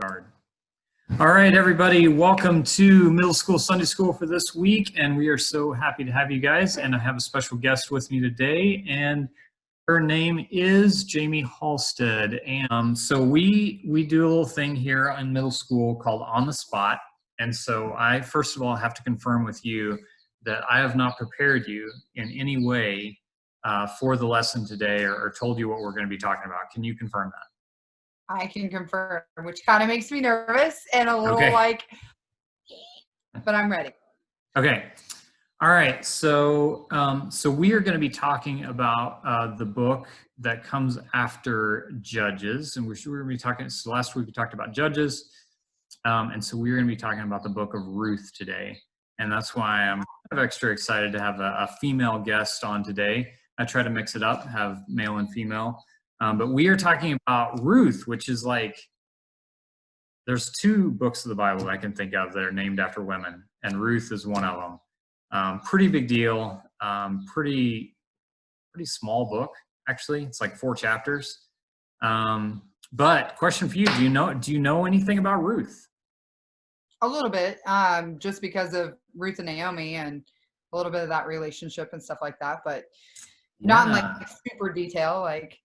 Guard. All right, everybody, welcome to Middle School Sunday School for this week, and we are so happy to have you guys, and I have a special guest with me today, and her name is Jamie Halstead. And so we do a little thing here in middle school called On the Spot, and so I first of all have to confirm with you that I have not prepared you in any way for the lesson today or told you what we're going to be talking about. Can you confirm that? I can confirm, which kind of makes me nervous and a little but I'm ready. Okay. All right. So we are going to be talking about the book that comes after Judges, and we're going to be talking. So last week we talked about Judges, and so we're going to be talking about the book of Ruth today, and that's why I'm kind of extra excited to have a female guest on today. I try to mix it up, have male and female. But we are talking about Ruth, which is like, there's two books of the Bible that I can think of that are named after women, and Ruth is one of them. Pretty big deal, pretty small book, actually. It's like 4 chapters. But question for you, do you know anything about Ruth? A little bit, just because of Ruth and Naomi and a little bit of that relationship and stuff like that, but not in like super detail, like.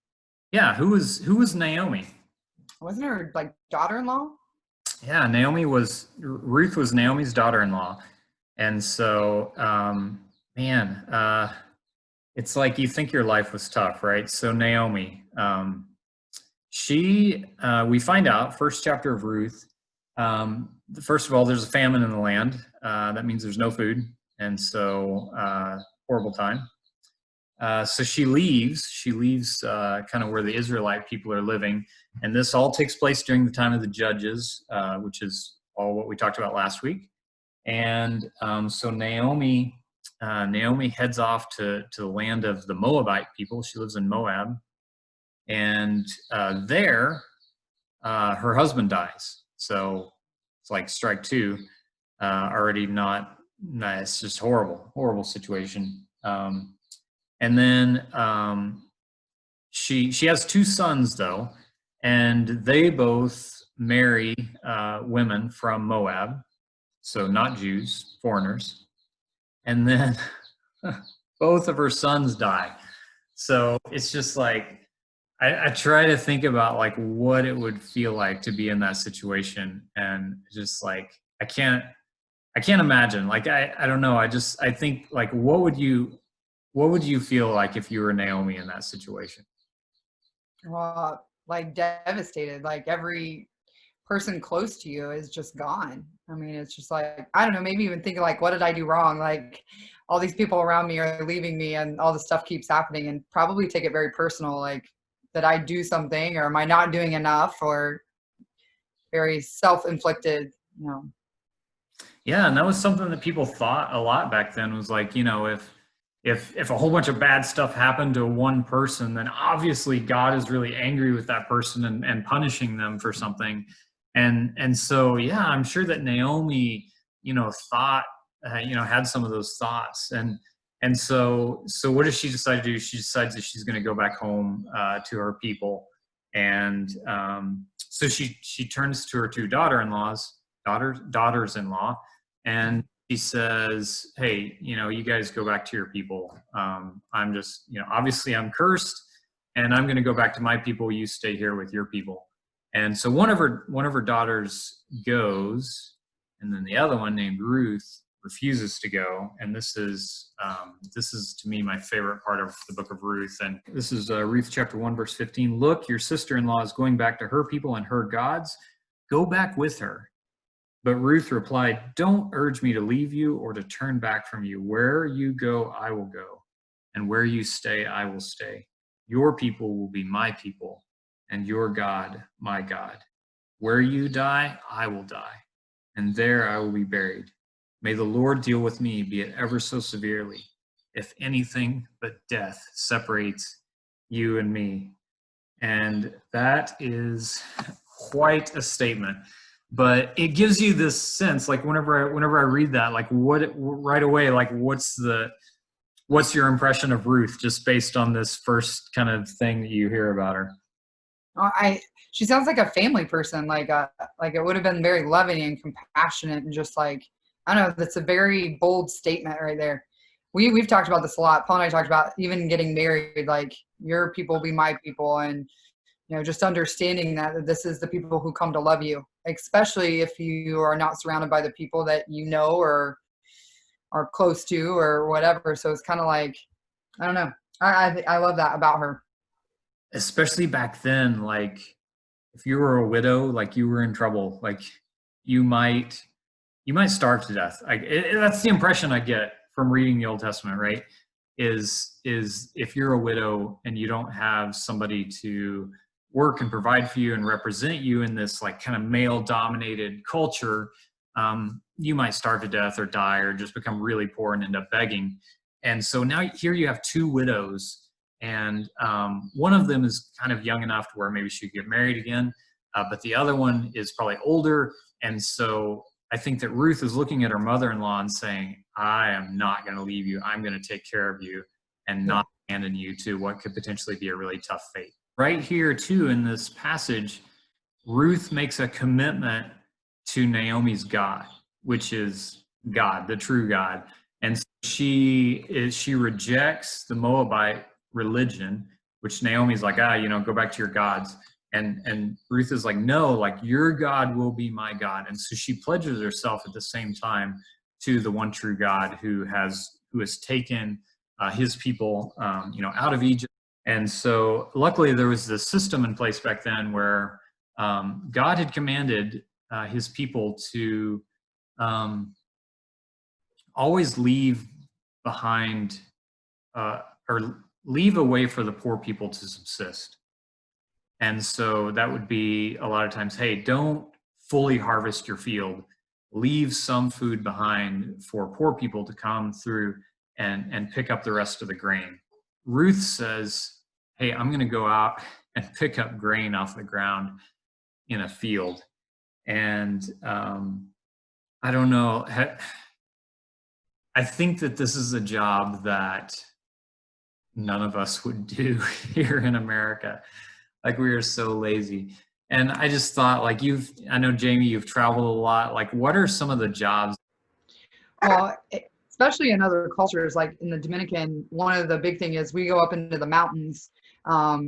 Yeah, who was Naomi? Wasn't her like daughter-in-law? Yeah, Ruth was Naomi's daughter-in-law. And so, it's like you think your life was tough, right? So Naomi, we find out, first chapter of Ruth, first of all, there's a famine in the land. That means there's no food. And so, horrible time. So she leaves kind of where the Israelite people are living. And this all takes place during the time of the Judges, which is all what we talked about last week. And so Naomi heads off to the land of the Moabite people. She lives in Moab. And there, her husband dies. So it's like strike 2, already not nice, just horrible situation. And then she has 2 sons, though, and they both marry women from Moab, so not Jews, foreigners. And then both of her sons die. So it's just like, I try to think about like what it would feel like to be in that situation, and just like I can't imagine. Like I don't know. I think like what would you feel like if you were Naomi in that situation? Well, like devastated. Like every person close to you is just gone. I mean, it's just like, I don't know, maybe even thinking like, what did I do wrong? Like all these people around me are leaving me and all this stuff keeps happening, and probably take it very personal, like that I do something, or am I not doing enough, or very self-inflicted, Yeah, and that was something that people thought a lot back then, was like, if a whole bunch of bad stuff happened to one person, then obviously God is really angry with that person and punishing them for something. And so, yeah, I'm sure that Naomi, thought, had some of those thoughts. And so what does she decide to do? She decides that she's going to go back home to her people. And so she turns to her 2 daughters-in-law, and he says, hey, you guys go back to your people. I'm just, obviously I'm cursed, and I'm going to go back to my people. You stay here with your people. And so one of her daughters goes, and then the other one, named Ruth, refuses to go. And this is to me my favorite part of the book of Ruth. And this is Ruth chapter 1, verse 15. Look, your sister-in-law is going back to her people and her gods. Go back with her. But Ruth replied, don't urge me to leave you or to turn back from you. Where you go, I will go, and where you stay, I will stay. Your people will be my people, and your God, my God. Where you die, I will die, and there I will be buried. May the Lord deal with me, be it ever so severely, if anything but death separates you and me. And that is quite a statement. But it gives you this sense, like whenever I read that, like right away, like what's your impression of Ruth just based on this first kind of thing that you hear about her? she sounds like a family person. Like it would have been very loving and compassionate and just like, I don't know, that's a very bold statement right there. We've talked about this a lot. Paul and I talked about even getting married, like your people will be my people, and just understanding that this is the people who come to love you, especially if you are not surrounded by the people that or are close to or whatever. So it's kind of like, I don't know. I love that about her. Especially back then, like if you were a widow, like you were in trouble, like you might starve to death. Like that's the impression I get from reading the Old Testament, right? Is if you're a widow and you don't have somebody to work and provide for you and represent you in this like kind of male dominated culture, you might starve to death or die or just become really poor and end up begging. And so now here you have two widows, and one of them is kind of young enough to where maybe she could get married again, but the other one is probably older. And so I think that Ruth is looking at her mother-in-law and saying, I am not going to leave you. I'm going to take care of you and not abandon you to what could potentially be a really tough fate. Right here, too, in this passage, Ruth makes a commitment to Naomi's God, which is God, the true God. And so she rejects the Moabite religion, which Naomi's like, go back to your gods. And Ruth is like, no, like your God will be my God. And so she pledges herself at the same time to the one true God who has taken his people, out of Egypt. And so luckily there was this system in place back then where God had commanded his people to always leave behind or leave a way for the poor people to subsist. And so that would be a lot of times, hey, don't fully harvest your field. Leave some food behind for poor people to come through and pick up the rest of the grain. Ruth says, hey, I'm going to go out and pick up grain off the ground in a field. And I don't know. I think that this is a job that none of us would do here in America. Like we are so lazy. And I just thought, like I know Jamie, you've traveled a lot. Like what are some of the jobs? Well, especially in other cultures, like in the Dominican, one of the big thing is we go up into the mountains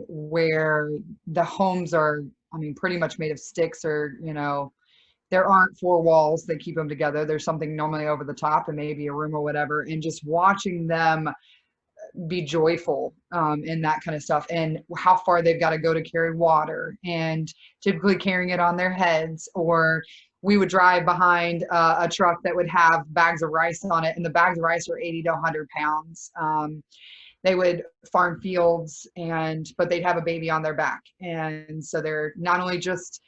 where the homes are, I mean, pretty much made of sticks or, there aren't four walls that keep them together. There's something normally over the top and maybe a room or whatever. And just watching them be joyful in that kind of stuff, and how far they've got to go to carry water, and typically carrying it on their heads. Or we would drive behind a truck that would have bags of rice on it, and the bags of rice are 80 to 100 pounds. They would farm fields, but they'd have a baby on their back, and so they're not only just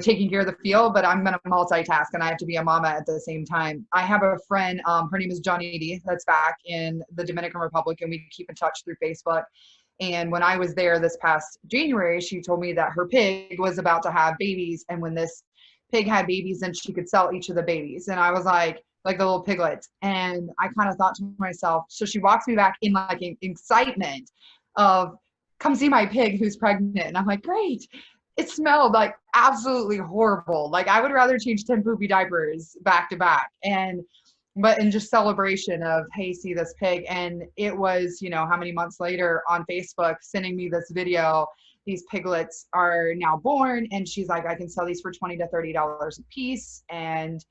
taking care of the field, but I'm going to multitask and I have to be a mama at the same time. I have a friend, her name is Johnny D, that's back in the Dominican Republic, and we keep in touch through Facebook. And when I was there this past January, she told me that her pig was about to have babies. And when this pig had babies, then she could sell each of the babies. And I was like the little piglets. And I kind of thought to myself, so she walks me back in like excitement of, come see my pig who's pregnant. And I'm like, great. It smelled like absolutely horrible. Like I would rather change 10 poopy diapers back to back. But in just celebration of, hey, see this pig. And it was, how many months later on Facebook sending me this video. These piglets are now born. And she's like, I can sell these for $20 to $30 a piece. And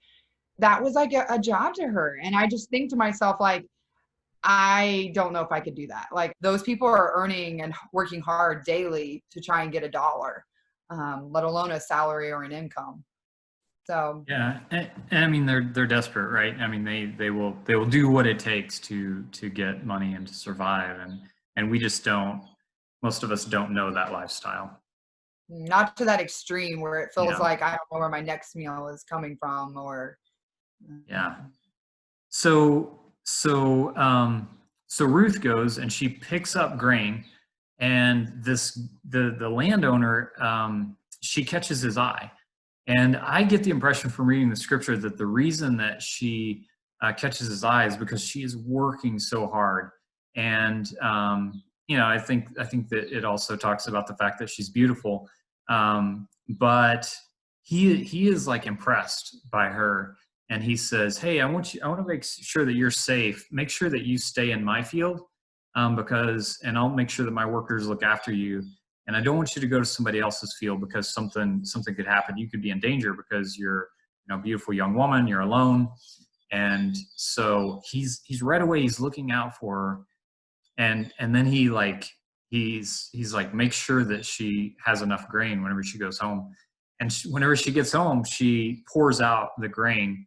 that was like a job to her. And I just think to myself, like, I don't know if I could do that. Like those people are earning and working hard daily to try and get $1. Let alone a salary or an income. So yeah, and I mean they're desperate, right? I mean they will do what it takes to get money and to survive, and we just don't. Most of us don't know that lifestyle. Not to that extreme where it feels like I don't know where my next meal is coming from, or yeah. So Ruth goes and she picks up grain. And the landowner, she catches his eye. And I get the impression from reading the scripture that the reason that she catches his eye is because she is working so hard. And I think that it also talks about the fact that she's beautiful. But he is like impressed by her, and he says, "Hey, I want to make sure that you're safe. Make sure that you stay in my field, and I'll make sure that my workers look after you. And I don't want you to go to somebody else's field because something could happen. You could be in danger because you're, a beautiful young woman. You're alone." And so he's right away. He's looking out for her, and then he's like, make sure that she has enough grain whenever she goes home. And whenever she gets home, she pours out the grain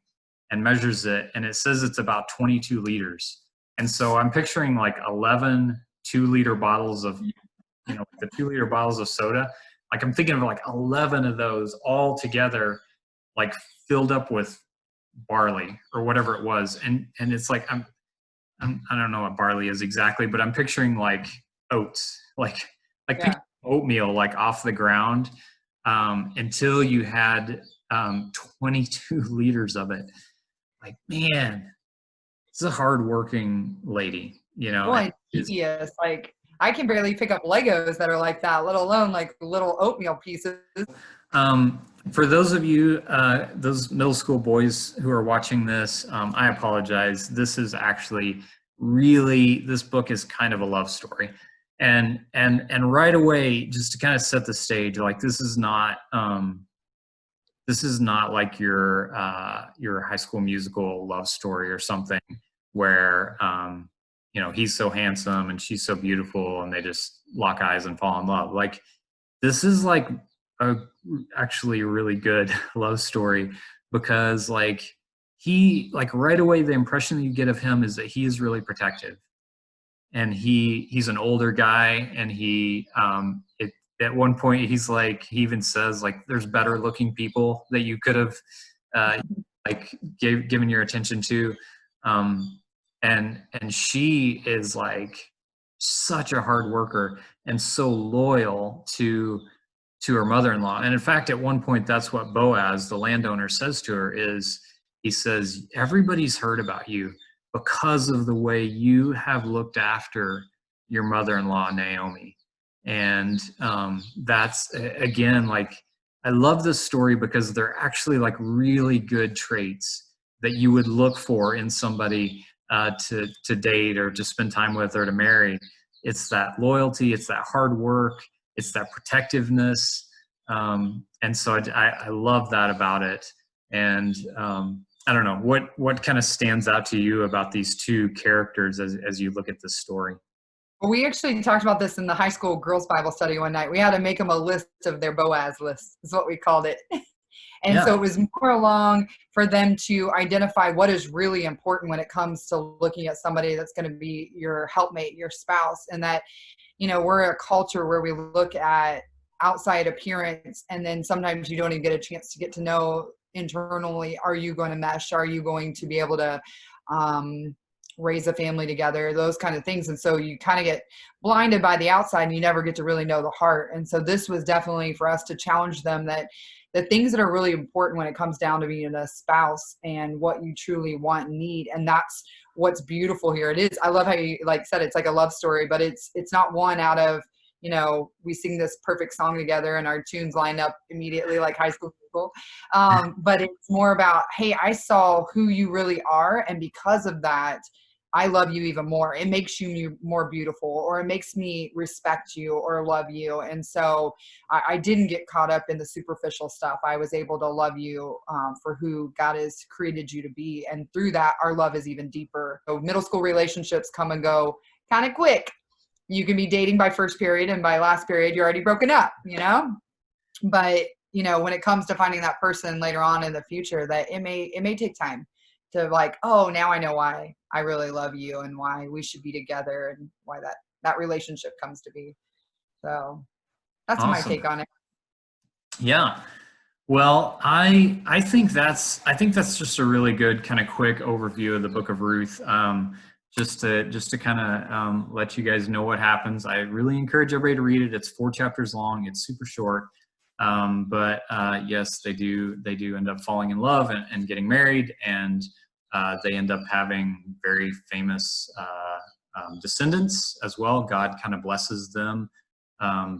and measures it, and it says it's about 22 liters. And so I'm picturing like 11 2-liter bottles of, the 2-liter bottles of soda. Like I'm thinking of like 11 of those all together, like filled up with barley or whatever it was. And it's like, I don't know what barley is exactly, but I'm picturing like oats, like oatmeal, like off the ground, until you had 22 liters of it. Like, man, it's a hardworking lady, Well, and tedious. Like I can barely pick up Legos that are like that, let alone like little oatmeal pieces. For those of you, those middle school boys who are watching this, I apologize. This is actually this book is kind of a love story. And right away, just to kind of set the stage, like this is not like your High School Musical love story or something where, he's so handsome and she's so beautiful and they just lock eyes and fall in love. Like this is like actually a really good love story, because like right away the impression that you get of him is that he is really protective, and he's an older guy, and at one point he even says like there's better looking people that you could have given your attention to, and she is like such a hard worker and so loyal to her mother-in-law. And in fact, at one point, that's what Boaz, the landowner, says to her is, he says, everybody's heard about you because of the way you have looked after your mother-in-law, Naomi. And that's, again, like, I love this story because they're actually like really good traits that you would look for in somebody to date or to spend time with or to marry. It's that loyalty, it's that hard work, it's that protectiveness. And so I love that about it. And I don't know, what kind of stands out to you about these two characters as you look at this story? Well, we actually talked about this in the high school girls Bible study one night. We had to make them a list of their Boaz list, is what we called it. And so it was more along for them to identify what is really important when it comes to looking at somebody that's going to be your helpmate, your spouse. And that, we're a culture where we look at outside appearance, and then sometimes you don't even get a chance to get to know internally. Are you going to mesh? Are you going to be able to raise a family together? Those kind of things. And so you kind of get blinded by the outside and you never get to really know the heart. And so this was definitely for us to challenge them that the things that are really important when it comes down to being a spouse and what you truly want and need. And that's what's beautiful here. It is, I love how you said, it's like a love story, but it's not one out of, we sing this perfect song together and our tunes lined up immediately like high school people. But it's more about, hey, I saw who you really are. And because of that, I love you even more. It makes you more beautiful, or it makes me respect you or love you. And so I didn't get caught up in the superficial stuff. I was able to love you for who God has created you to be. And through that, our love is even deeper. So middle school relationships come and go kind of quick. You can be dating by first period, and by last period, you're already broken up, But, when it comes to finding that person later on in the future, that it may take time to like, oh, now I know why I really love you and why we should be together and why that relationship comes to be. So that's my take on it. Yeah. Well, I think that's just a really good kind of quick overview of the book of Ruth. Just to kind of let you guys know what happens. I really encourage everybody to read it. It's 4 chapters long. It's super short. But yes, they do end up falling in love and getting married, and they end up having very famous descendants as well. God kind of blesses them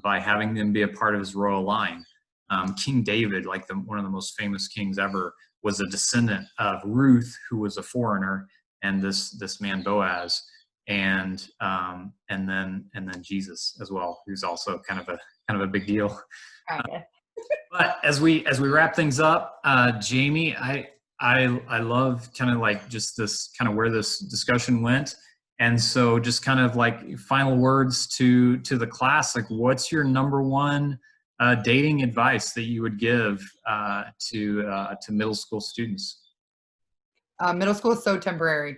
by having them be a part of his royal line. King David, like one of the most famous kings ever, was a descendant of Ruth, who was a foreigner, and this man Boaz, and then Jesus as well, who's also kind of a big deal. But as we wrap things up, Jamie, I love kind of like just this kind of where this discussion went. And so just kind of like final words to the class, like what's your number one dating advice that you would give to middle school students? Middle school is so temporary.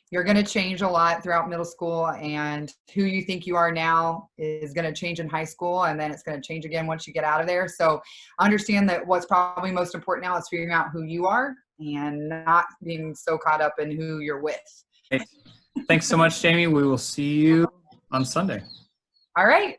You're going to change a lot throughout middle school, and who you think you are now is going to change in high school, and then it's going to change again once you get out of there. So understand that what's probably most important now is figuring out who you are and not being so caught up in who you're with. Thanks so much, Jamie. We will see you on Sunday. All right.